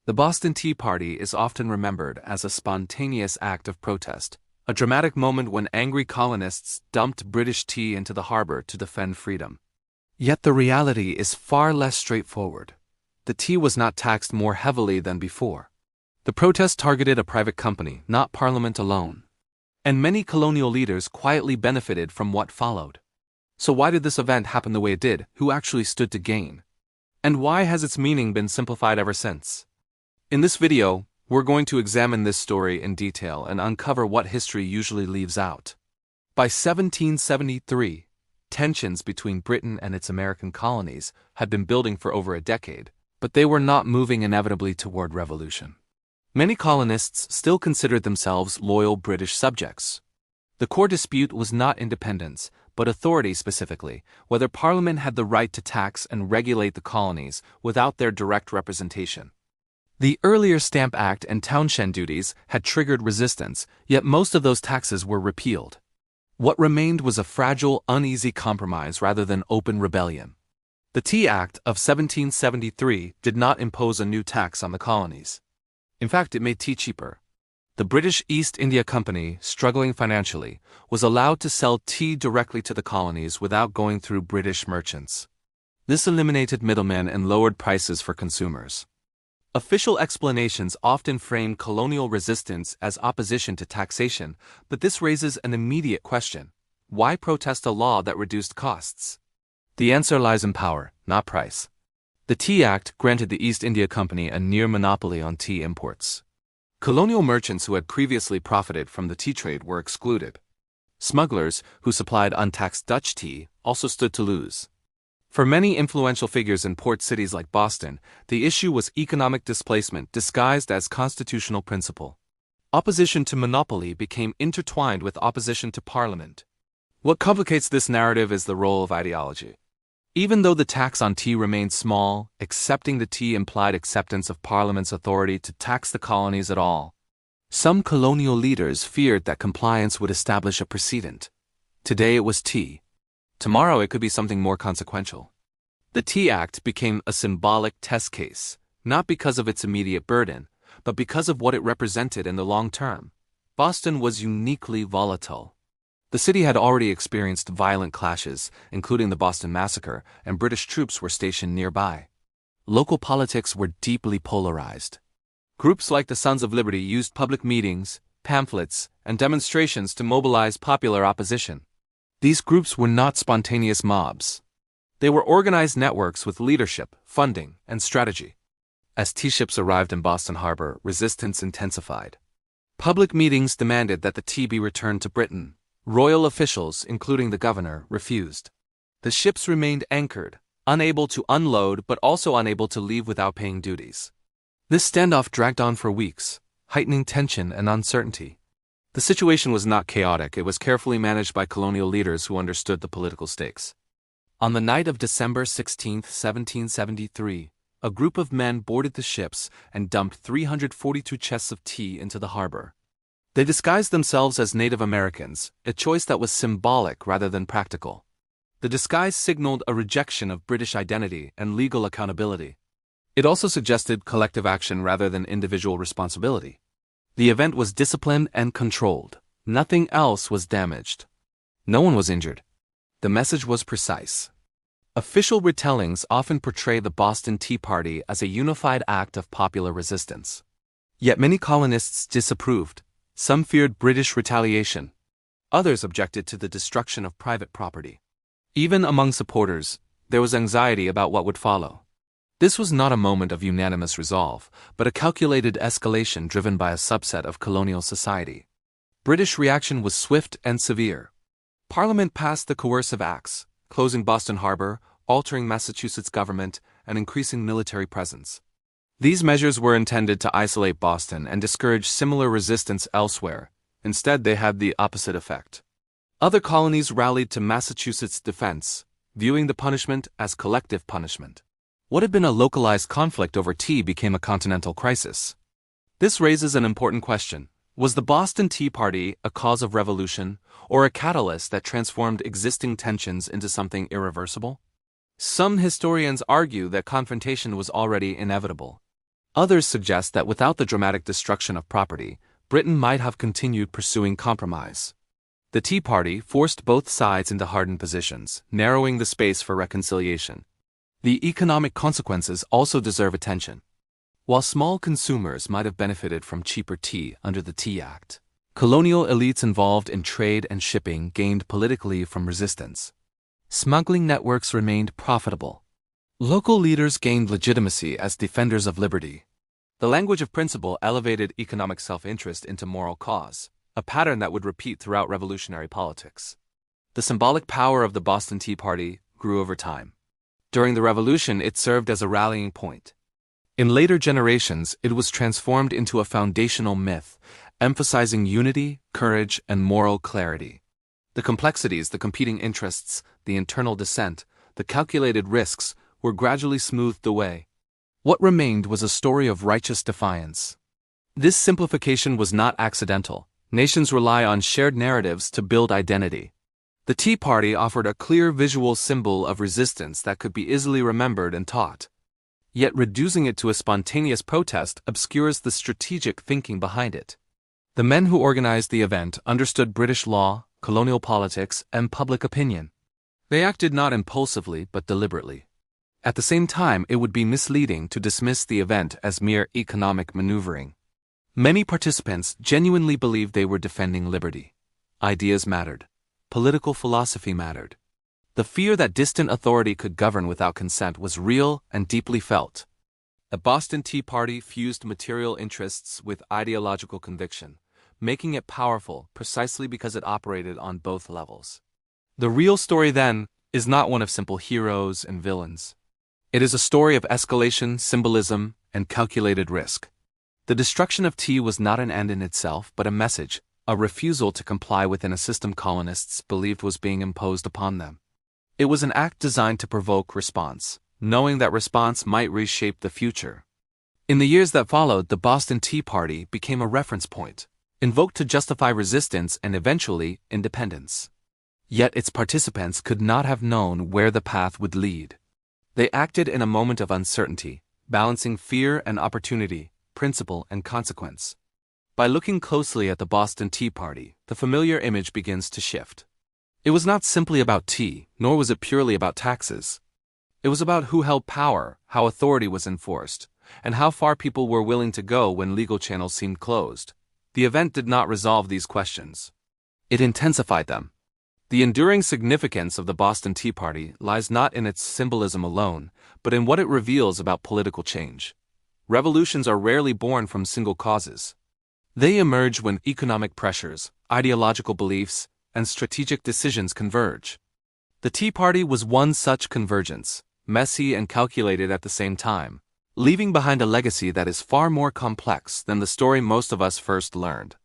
The Boston Tea Party is often remembered as a spontaneous act of protest, a dramatic moment when angry colonists dumped British tea into the harbor to defend freedom. Yet the reality is far less straightforward. The tea was not taxed more heavily than before. The protest targeted a private company, not Parliament alone. And many colonial leaders quietly benefited from what followed. So why did this event happen the way it did? Who actually stood to gain? And why has its meaning been simplified ever since? In this video, we're going to examine this story in detail and uncover what history usually leaves out. By 1773, tensions between Britain and its American colonies had been building for over a decade, but they were not moving inevitably toward revolution. Many colonists still considered themselves loyal British subjects. The core dispute was not independence, but authority specifically, whether Parliament had the right to tax and regulate the colonies without their direct representation. The earlier Stamp Act and Townshend duties had triggered resistance, yet most of those taxes were repealed. What remained was a fragile, uneasy compromise rather than open rebellion. The Tea Act of 1773 did not impose a new tax on the colonies. In fact, it made tea cheaper. The British East India Company, struggling financially, was allowed to sell tea directly to the colonies without going through British merchants. This eliminated middlemen and lowered prices for consumers. Official explanations often frame colonial resistance as opposition to taxation, but this raises an immediate question. Why protest a law that reduced costs? The answer lies in power, not price. The Tea Act granted the East India Company a near monopoly on tea imports. Colonial merchants who had previously profited from the tea trade were excluded. Smugglers, who supplied untaxed Dutch tea, also stood to lose. For many influential figures in port cities like Boston, the issue was economic displacement disguised as constitutional principle. Opposition to monopoly became intertwined with opposition to Parliament. What complicates this narrative is the role of ideology. Even though the tax on tea remained small, accepting the tea implied acceptance of Parliament's authority to tax the colonies at all. Some colonial leaders feared that compliance would establish a precedent. Today it was tea. Tomorrow it could be something more consequential. The Tea Act became a symbolic test case, not because of its immediate burden, but because of what it represented in the long term. Boston was uniquely volatile. The city had already experienced violent clashes, including the Boston Massacre, and British troops were stationed nearby. Local politics were deeply polarized. Groups like the Sons of Liberty used public meetings, pamphlets, and demonstrations to mobilize popular opposition. These groups were not spontaneous mobs. They were organized networks with leadership, funding, and strategy. As tea ships arrived in Boston Harbor, resistance intensified. Public meetings demanded that the tea be returned to Britain. Royal officials, including the governor, refused. The ships remained anchored, unable to unload but also unable to leave without paying duties. This standoff dragged on for weeks, heightening tension and uncertainty. The situation was not chaotic, it was carefully managed by colonial leaders who understood the political stakes. On the night of December 16, 1773, a group of men boarded the ships and dumped 342 chests of tea into the harbor. They disguised themselves as Native Americans, a choice that was symbolic rather than practical. The disguise signaled a rejection of British identity and legal accountability. It also suggested collective action rather than individual responsibility. The event was disciplined and controlled. Nothing else was damaged. No one was injured. The message was precise. Official retellings often portray the Boston Tea Party as a unified act of popular resistance. Yet many colonists disapproved. Some feared British retaliation. Others objected to the destruction of private property. Even among supporters, there was anxiety about what would follow. This was not a moment of unanimous resolve, but a calculated escalation driven by a subset of colonial society. British reaction was swift and severe. Parliament passed the coercive acts, closing Boston Harbor, altering Massachusetts government, and increasing military presence. These measures were intended to isolate Boston and discourage similar resistance elsewhere. Instead, they had the opposite effect. Other colonies rallied to Massachusetts' defense, viewing the punishment as collective punishment. What had been a localized conflict over tea became a continental crisis. This raises an important question. Was the Boston Tea Party a cause of revolution, or a catalyst that transformed existing tensions into something irreversible? Some historians argue that confrontation was already inevitable. Others suggest that without the dramatic destruction of property, Britain might have continued pursuing compromise. The Tea Party forced both sides into hardened positions, narrowing the space for reconciliation. The economic consequences also deserve attention. While small consumers might have benefited from cheaper tea under the Tea Act, colonial elites involved in trade and shipping gained politically from resistance. Smuggling networks remained profitable. Local leaders gained legitimacy as defenders of liberty. The language of principle elevated economic self-interest into moral cause, a pattern that would repeat throughout revolutionary politics. The symbolic power of the Boston Tea Party grew over time. During the Revolution, it served as a rallying point. In later generations, it was transformed into a foundational myth, emphasizing unity, courage, and moral clarity. The complexities, the competing interests, the internal dissent, the calculated risks were gradually smoothed away. What remained was a story of righteous defiance. This simplification was not accidental. Nations rely on shared narratives to build identity. The Tea Party offered a clear visual symbol of resistance that could be easily remembered and taught. Yet reducing it to a spontaneous protest obscures the strategic thinking behind it. The men who organized the event understood British law, colonial politics, and public opinion. They acted not impulsively but deliberately. At the same time, it would be misleading to dismiss the event as mere economic maneuvering. Many participants genuinely believed they were defending liberty. Ideas mattered. Political philosophy mattered. The fear that distant authority could govern without consent was real and deeply felt. The Boston Tea Party fused material interests with ideological conviction, making it powerful precisely because it operated on both levels. The real story, then, is not one of simple heroes and villains. It is a story of escalation, symbolism, and calculated risk. The destruction of tea was not an end in itself, but a message, a refusal to comply within a system colonists believed was being imposed upon them. It was an act designed to provoke response, knowing that response might reshape the future. In the years that followed, the Boston Tea Party became a reference point, invoked to justify resistance and eventually independence. Yet its participants could not have known where the path would lead. They acted in a moment of uncertainty, balancing fear and opportunity, principle and consequence. By looking closely at the Boston Tea Party, the familiar image begins to shift. It was not simply about tea, nor was it purely about taxes. It was about who held power, how authority was enforced, and how far people were willing to go when legal channels seemed closed. The event did not resolve these questions. It intensified them. The enduring significance of the Boston Tea Party lies not in its symbolism alone, but in what it reveals about political change. Revolutions are rarely born from single causes. They emerge when economic pressures, ideological beliefs, and strategic decisions converge. The Tea Party was one such convergence, messy and calculated at the same time, leaving behind a legacy that is far more complex than the story most of us first learned.